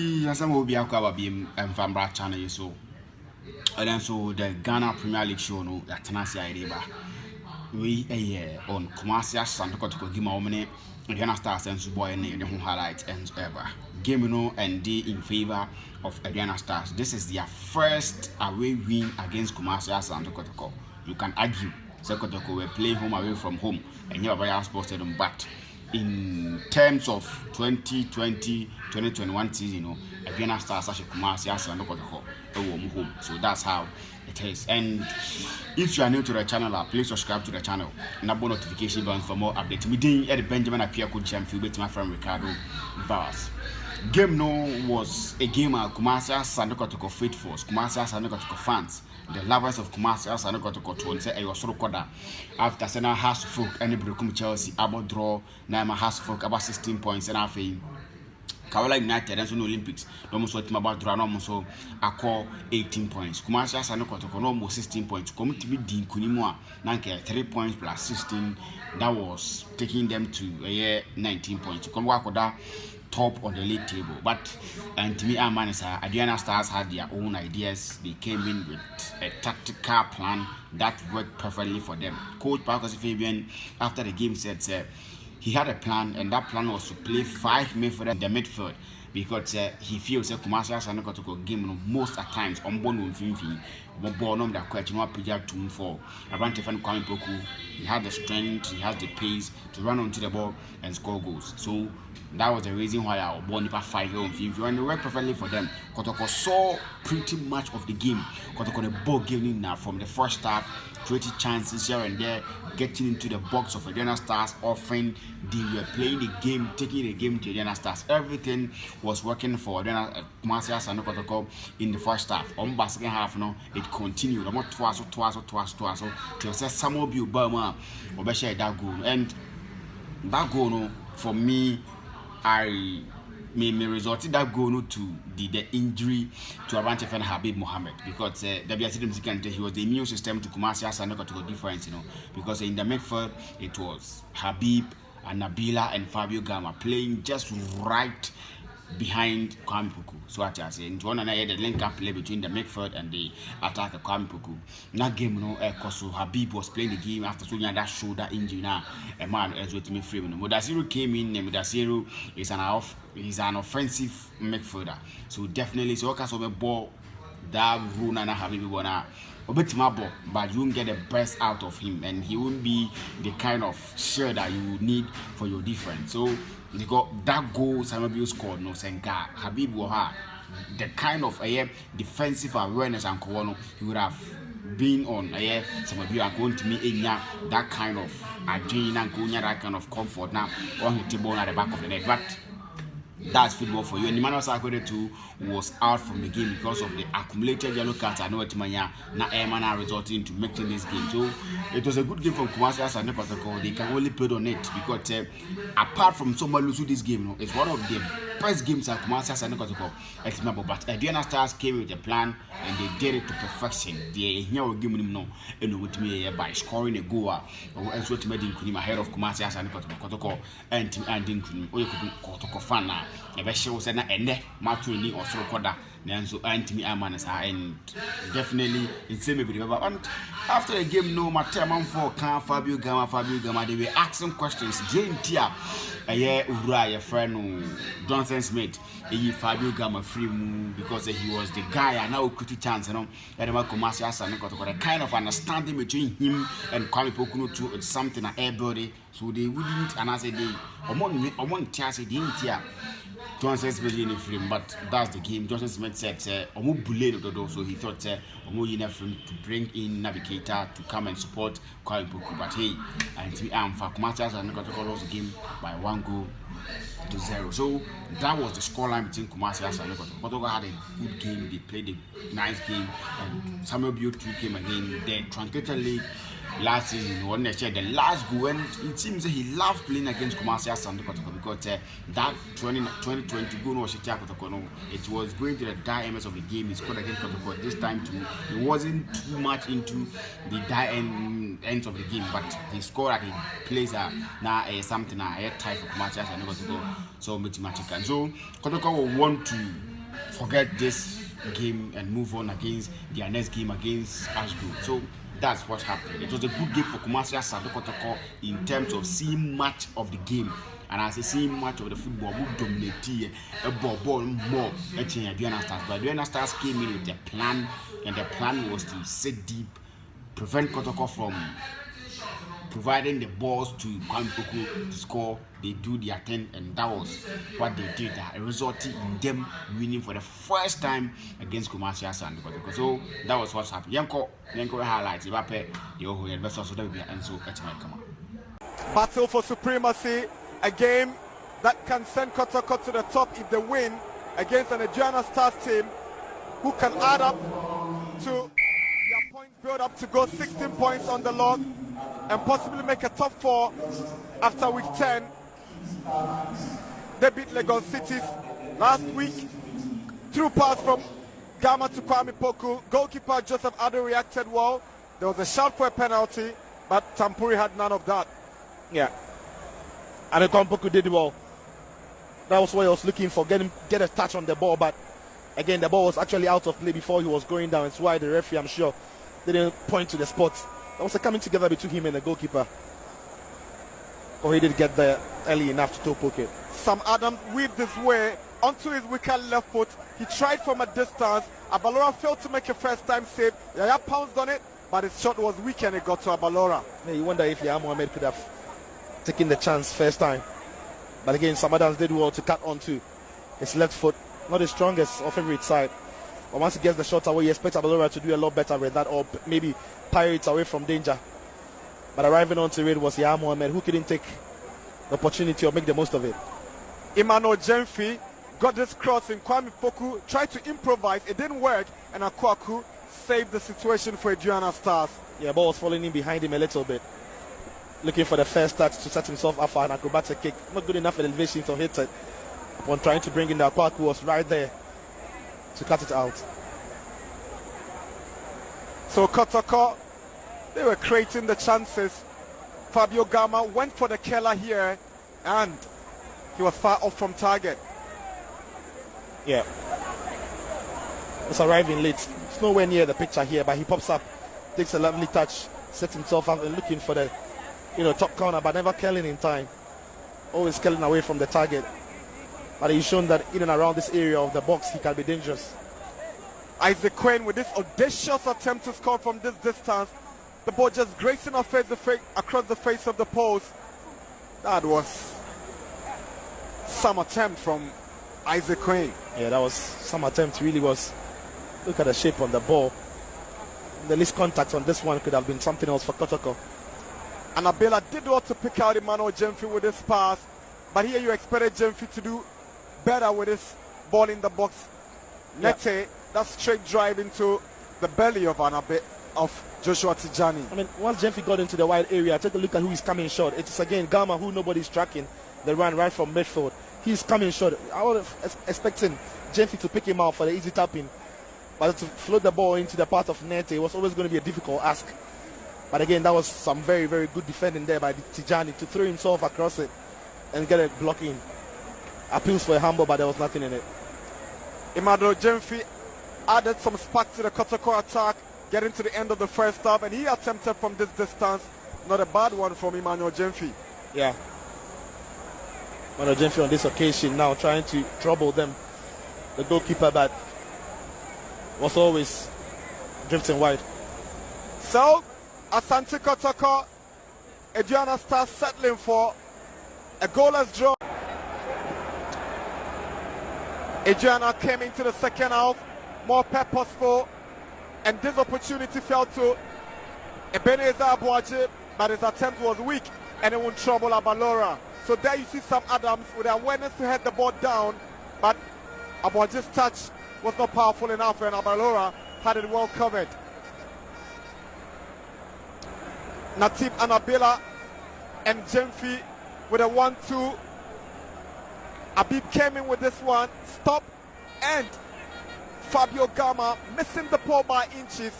Yes, I'm be a beam and Fambra channel so. And then so the Ghana Premier League show no that Tanasi Ireba. We a year on Kumasi Asante Kotoko Gima Omene, and Ghana Stars and Suboy and the highlights and ever. Game no and D in favor of Aduana Stars. This is their first away win against Kumasi Asante Kotoko. You can argue Kotoko were playing home away from home and you have a sports stadium, but in terms of 2020-2021 season, you know, Aduana Stars such a Kumasi Asante Kotoko home. So that's how it is. And if you are new to the channel, please subscribe to the channel and have notification bell for more updates. We did at Benjamin Apia could jam with my friend Ricardo Vaz. Game no was a game of Kumasi Asante Kotoko faithfuls, Kumasi Asante Kotoko fans, the lovers of Kumasi Asante Kotoko to and say I was so quarter after Senna has folk any Brukum Chelsea about draw Naima has folk about 16 points and half a Kawala United and so Olympics, almost what about draw almost so I call 18 points. Kumasi Asante Kotoko almost 16 points. Come to be Dean Kunimua, Nanke 3 points plus 16. That was taking them to a year 19 points. Come work with that. Top on the league table, but and to me, Aduana Stars had their own ideas. They came in with a tactical plan that worked perfectly for them. Coach Parker Fabian, after the game, said he had a plan, and that plan was to play 5 midfielders in the midfield because he feels that Kumasi Asante Kotoko game most at times on bone Finfi, Bobonum that question what Pija 2-4. Asante Kwame Poku, he had the strength, he has the pace to run onto the ball and score goals. So that was the reason why our Bonipa 5 on Finfi, and it worked perfectly for them. Kotoko saw pretty much of the game. Kotoko the ball game now from the first half, 20 chances here and there, getting into the box of Aduana Stars, often they were playing the game, taking the game to Aduana Stars. Everything was working for Aduana Kumasi Asante Kotoko in the first half. On the second half, no, it continued. About twice, till Samuel Obama Obesha that goal. And that goal, no, for me, I may result that goal to the injury to Asante Habib Mohammed because he was the immune system to Kumasi Asante Kotoko difference, you know, because in the midfield it was Habib and Nabila and Fabio Gama playing just right behind Kwame Poku. So what I say, in one another the link up play between the midfield and the attacker Kwame Poku. That game, no, so Habib was playing the game after so that shoulder injury now. A man as with me frame. Mudasiru came in, and Mudasiru is an offensive midfielder. So definitely, so okay, so ball that rule and Habib wanna a bit ball, but you won't get the best out of him, and he won't be the kind of share that you need for your defense. So because that goal Samuel scored, no Senka Habib Waha, the kind of defensive awareness and Kono, he would have been on some of you are going to me that kind of agenda and that kind of comfort now on the table at the back of the net. But that's football for you. And Emmanuel Sakode too was out from the game because of the accumulated yellow cards. I know it mania na Emmanuel resulting into making this game. So it was a good game from Kumasi Asante Kotoko. They can only play on it because apart from somebody losing this game, no, it's one of the best games at Kumasi Asante Kotoko. But Aduana Stars came with a plan and they did it to perfection. They here game no and with me by scoring a goal and so to make him ahead of Kumasi Asante Kotoko and Kotoko fan now. A show said and matching or so quarter so anti amanasa and definitely it's same and after the game no matter for Fabio Gama they were asking questions Jane Tia a year Ura friend Johnson Smith Fabio Gama free because he was the guy and now could chance and Kumasi Asante Kotoko the kind of understanding between him and Kwame Poku too. It's something an airbody so they wouldn't and as a day or one chance didn't Johnson Smith in the film, but that's the game. Johnson Smith said, "Omo bullet dodo," so he thought, "Omo in a film to bring in Navigator to come and support Kwame Poku." But hey, and me for Kumasi Asante Kotoko lost the game by 1-0. So that was the scoreline between Kumasi Asante Kotoko. Kotoko had a good game. They played a nice game, and Samuel Bio too came again. The Truncated League last season, when they shared the last goal, and it seems that he loved playing against Kumasi Asante Kotoko because that 2020 goal was Kotoko. It was going to the die MS of the game. He scored against Kotoko. This time too, he wasn't too much into the die ends of the game, but he scored at the place now something a type of Kumasi Asante Kotoko. So mathematical. So Kotoko will want to forget this game and move on against their next game against Ashgrove. So that's what happened. It was a good game for Kumasi Asante Kotoko in terms of seeing much of the game. And as I see much of the football, we dominate a ball more than Aduana Stars. But Aduana Stars came in with a plan, and the plan was to sit deep, prevent Kotoko from providing the balls to Kotoko to score. They do their thing, and that was what they did. That resulted in them winning for the first time against Kumasi Asante Kotoko. So that was what happened. Yanko highlights. Battle for supremacy, a game that can send Kotoko to the top if they win against an Aduana Stars team who can add up to their points build up to go 16 points on the log and possibly make a top 4 after week 10. They beat Lagos Cities last week through pass from Gama to Kwame Poku. Goalkeeper Joseph Ado reacted well. There was a shout for a penalty, but Tampuri had none of that. Yeah. And Kwame Poku did well. That was what he was looking for, get a touch on the ball, but again the ball was actually out of play before he was going down. It's why the referee, I'm sure, didn't point to the spot. There was a coming together between him and the goalkeeper. Or he did get there early enough to toe poke it. Sam Adams weaved his way onto his wicked left foot. He tried from a distance. Abalora failed to make a first-time save. Yaya pounced on it, but his shot was weak and it got to Abalora. Yeah, you wonder if Yaya Mohammed could have taken the chance first time. But again, Sam Adams did well to cut onto his left foot. Not his strongest or favorite side. But once he gets the shot away, you expect Abalora to do a lot better with that, or maybe Pirates away from danger. But arriving onto it was Yaya Mohammed, who couldn't take the opportunity or make the most of it. Emmanuel Jemfi got this cross in. Kwame Poku tried to improvise. It didn't work, and Akwaku saved the situation for Aduana Stars. Yeah, ball was falling in behind him a little bit. Looking for the first touch to set himself up for an acrobatic kick. Not good enough elevation to hit it. When trying to bring in the Akwaku was right there to cut it out. So Kotoko, they were creating the chances. Fabio Gama went for the killer here, and he was far off from target. Yeah. It's arriving late. It's nowhere near the picture here, but he pops up, takes a lovely touch, sets himself up and looking for the top corner, but never curling in time. Always curling away from the target. But he's shown that in and around this area of the box, he can be dangerous. Isaac Quinn with this audacious attempt to score from this distance. The ball just grazing across the face of the post. That was some attempt from Isaac Quinn. Yeah, that was some attempt, really was. Look at the shape on the ball. The least contact on this one could have been something else for Kotoko. And Abela did well to pick out Emmanuel Jemfi with this pass. But here you expected Jemfi to do better with this ball in the box. Nete, that straight drive into the belly of Joshua Tijani. I mean, once Jemfi got into the wide area, take a look at who is coming short. It's again Gama, who nobody's tracking. The run right from midfield. He's coming short. I was expecting Jemfi to pick him out for the easy tapping. But to float the ball into the path of Nete was always going to be a difficult ask. But again, that was some very, very good defending there by Tijani to throw himself across it and get a blocking. Appeals for a humble, but there was nothing in it. Emmanuel Jemfi added some spark to the Kotoko attack, getting to the end of the first half, and he attempted from this distance. Not a bad one from Emmanuel Jemfi. Yeah. Emmanuel Jemfi on this occasion now trying to trouble them. The goalkeeper, but was always drifting wide. So, Asante Kotoko, Aduana Stars settling for a goalless draw. Aduana came into the second half more purposeful, and this opportunity fell to Ebenezer Abuaje, but his attempt was weak and it won't trouble Abalora. So there you see Sam Adams with the awareness to head the ball down, but Abuaje's touch was not powerful enough, and Abalora had it well covered. Natib Anabela and Jemfi with a 1-2. Abib came in with this one, stop, and Fabio Gama missing the ball by inches.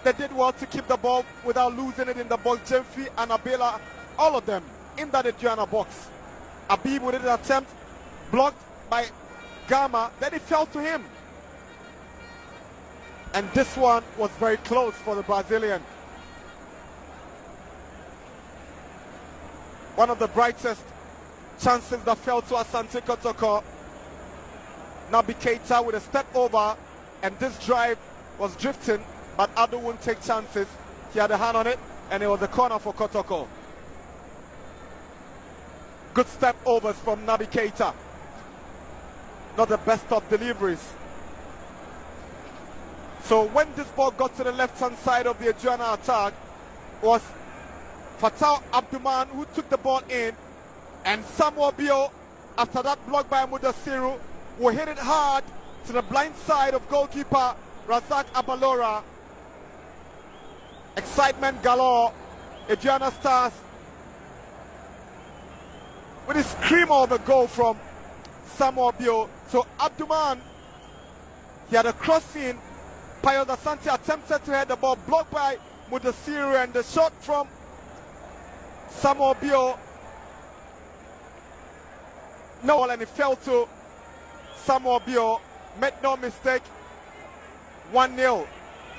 They did well to keep the ball without losing it in the box. Jemfi and Abela, all of them in that Aduana box. Abib with an attempt blocked by Gama, then it fell to him. And this one was very close for the Brazilian. One of the brightest chances that fell to Asante Kotoko. Naby Keita with a step over, and this drive was drifting, but Adu wouldn't take chances. He had a hand on it, and it was a corner for Kotoko. Good step overs from Naby Keita. Not the best of deliveries. So when this ball got to the left-hand side of the Aduana attack, was Fatal Abdulman who took the ball in, and Samuel Bio, after that block by Mudasiru, will hit it hard to the blind side of goalkeeper Razak Abalora. Excitement galore. Aduana Stars with a screamer of a goal from Samuel Bio. So Abdulman, he had a cross in. Pius Asante attempted to head the ball, blocked by Mudasiru, and the shot from Samuel Bio. No, and it fell to Samuel Bio. Made no mistake. 1-0.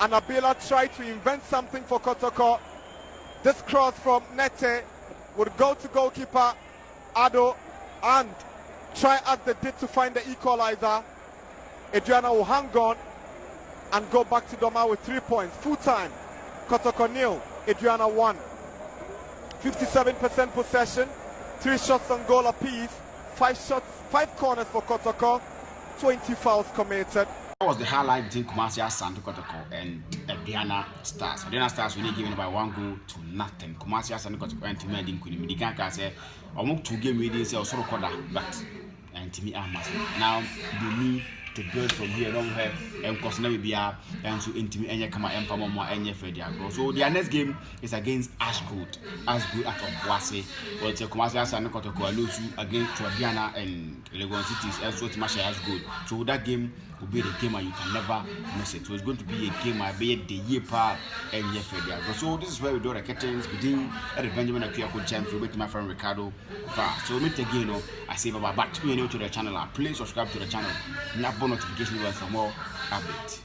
And Abela tried to invent something for Kotoko. This cross from Nete would go to goalkeeper Ado and try as they did to find the equalizer. Aduana will hang on and go back to Doma with 3 points. Full time. Kotoko 0, Aduana 1. 57% possession, 3 shots on goal apiece, 5 corners for Kotoko, 20 fouls committed. That was the highlight between Kumasi Asante Kotoko and Aduana Stars. Aduana Stars were given by 1 goal to nothing. Kumasi Asante Kotoko and Timmy Dinkum. The guy said, I want 2 game ready, so sort of quarter, but and Timmy Amas. Now they need to build from here long hair and cause never be and so intimate and come and farm more and your so their next game is against Ashgood at Obuasi. Well, it's a commercial and Kotoko lose against Aduana and Legon Cities and so much Ashgood. So that game will be the game and you can never miss it. So it's going to be a game I be the year part and year for so this is where we do the curtains between Benjamin Akiyako champion with my friend Ricardo. So we meet again. I say bye bye. Back to me new to the channel. Please subscribe to the channel. Notification for more updates.